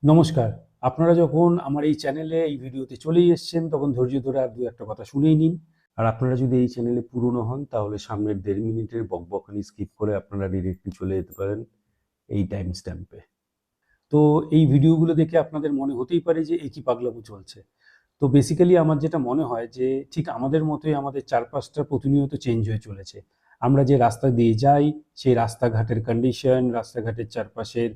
নমস্কার। আপনারা যখন আমার এই চ্যানেলে এই ভিডিওতে চলেই এসেছেন, তখন ধৈর্য ধরে আর ২-১ টা কথা শুনেই নিন। আর আপনারা যদি এই চ্যানেলে পুরনো হন, তাহলে সামনের ১.৫ মিনিটের বকবকানি স্কিপ করে আপনারা ডিরেক্টলি চলে যেতে পারেন এই টাইম স্ট্যাম্পে। তো এই ভিডিওগুলো দেখে আপনাদের মনে হতেই পারে যে, এ কি পাগলামো চলছে? তো বেসিক্যালি আমার যেটা মনে হয় যে, ঠিক আমাদের মতোই আমাদের চারপাশটা প্রতিনিয়ত চেঞ্জ হয়ে চলেছে। আমরা যে রাস্তা দিয়ে যাই, সেই রাস্তাঘাটের কন্ডিশন, রাস্তাঘাটের চারপাশের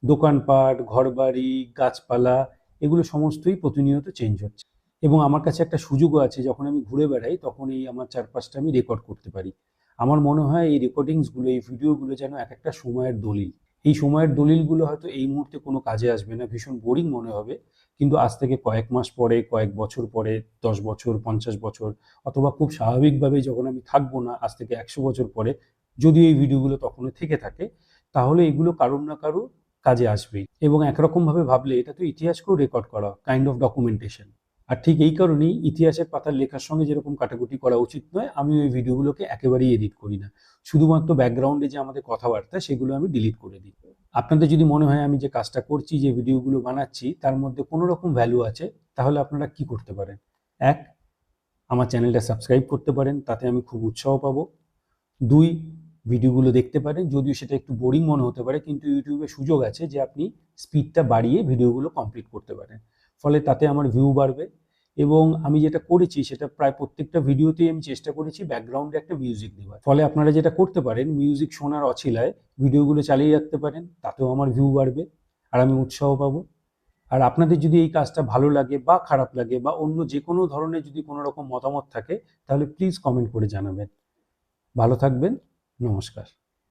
দোকানপাট, ঘরবাড়ি, গাছপালা এগুলো সমস্তই প্রতিনিয়ত চেঞ্জ হচ্ছে। এবং আমার কাছে একটা সুযোগও আছে, যখন আমি ঘুরে বেড়াই তখন এই আমার চারপাশটা আমি রেকর্ড করতে পারি। আমার মনে হয় এই রেকর্ডিংসগুলো, এই ভিডিওগুলো যেন একেকটা সময়ের দলিল। এই সময়ের দলিলগুলো হয়তো এই মুহূর্তে কোনো কাজে আসবে না, ভীষণ বোরিং মনে হবে। কিন্তু আজ থেকে কয়েক মাস পরে, কয়েক বছর পরে, ১০ বছর, ৫০ বছর অথবা খুব স্বাভাবিকভাবেই যখন আমি থাকবো না, আজ থেকে ১০০ বছর পরে, যদি এই ভিডিওগুলো তখনও থেকে থাকে, তাহলে এগুলো কারুর না কারুর কাজে আসবেই। এবং একরকমভাবে ভাবলে এটা তো ইতিহাসকেও রেকর্ড করা, কাইন্ড অফ ডকুমেন্টেশন। আর ঠিক এই কারণেই ইতিহাসের পাতার লেখার সঙ্গে যেরকম কাটাকুটি করা উচিত নয়, আমি ওই ভিডিওগুলোকে একেবারেই এডিট করি না। শুধুমাত্র ব্যাকগ্রাউন্ডে যে আমাদের কথাবার্তা, সেগুলো আমি ডিলিট করে দিই। আপনাদের যদি মনে হয় আমি যে কাজটা করছি, যে ভিডিওগুলো বানাচ্ছি, তার মধ্যে কোনো রকম ভ্যালু আছে, তাহলে আপনারা কি করতে পারেন? ১, আমার চ্যানেলটা সাবস্ক্রাইব করতে পারেন, তাতে আমি খুব উৎসাহ পাবো। ২, ভিডিওগুলো দেখতে পারেন, যদিও সেটা একটু বোরিং মনে হতে পারে, কিন্তু ইউটিউবে সুযোগ আছে যে আপনি স্পিডটা বাড়িয়ে ভিডিওগুলো কমপ্লিট করতে পারেন। ফলে তাতে আমার ভিউ বাড়বে। এবং আমি যেটা করেছি সেটা প্রায় প্রত্যেকটা ভিডিওতেই আমি চেষ্টা করেছি ব্যাকগ্রাউন্ডে একটা মিউজিক দেওয়ার। ফলে আপনারা যেটা করতে পারেন, মিউজিক শোনার অছিলায় ভিডিওগুলো চালিয়ে রাখতে পারেন, তাতেও আমার ভিউ বাড়বে আর আমি উৎসাহ পাবো। আর আপনাদের যদি এই কাজটা ভালো লাগে বা খারাপ লাগে বা অন্য যে কোনো ধরনের যদি কোনো রকম মতামত থাকে, তাহলে প্লিজ কমেন্ট করে জানাবেন। ভালো থাকবেন। নমস্কার।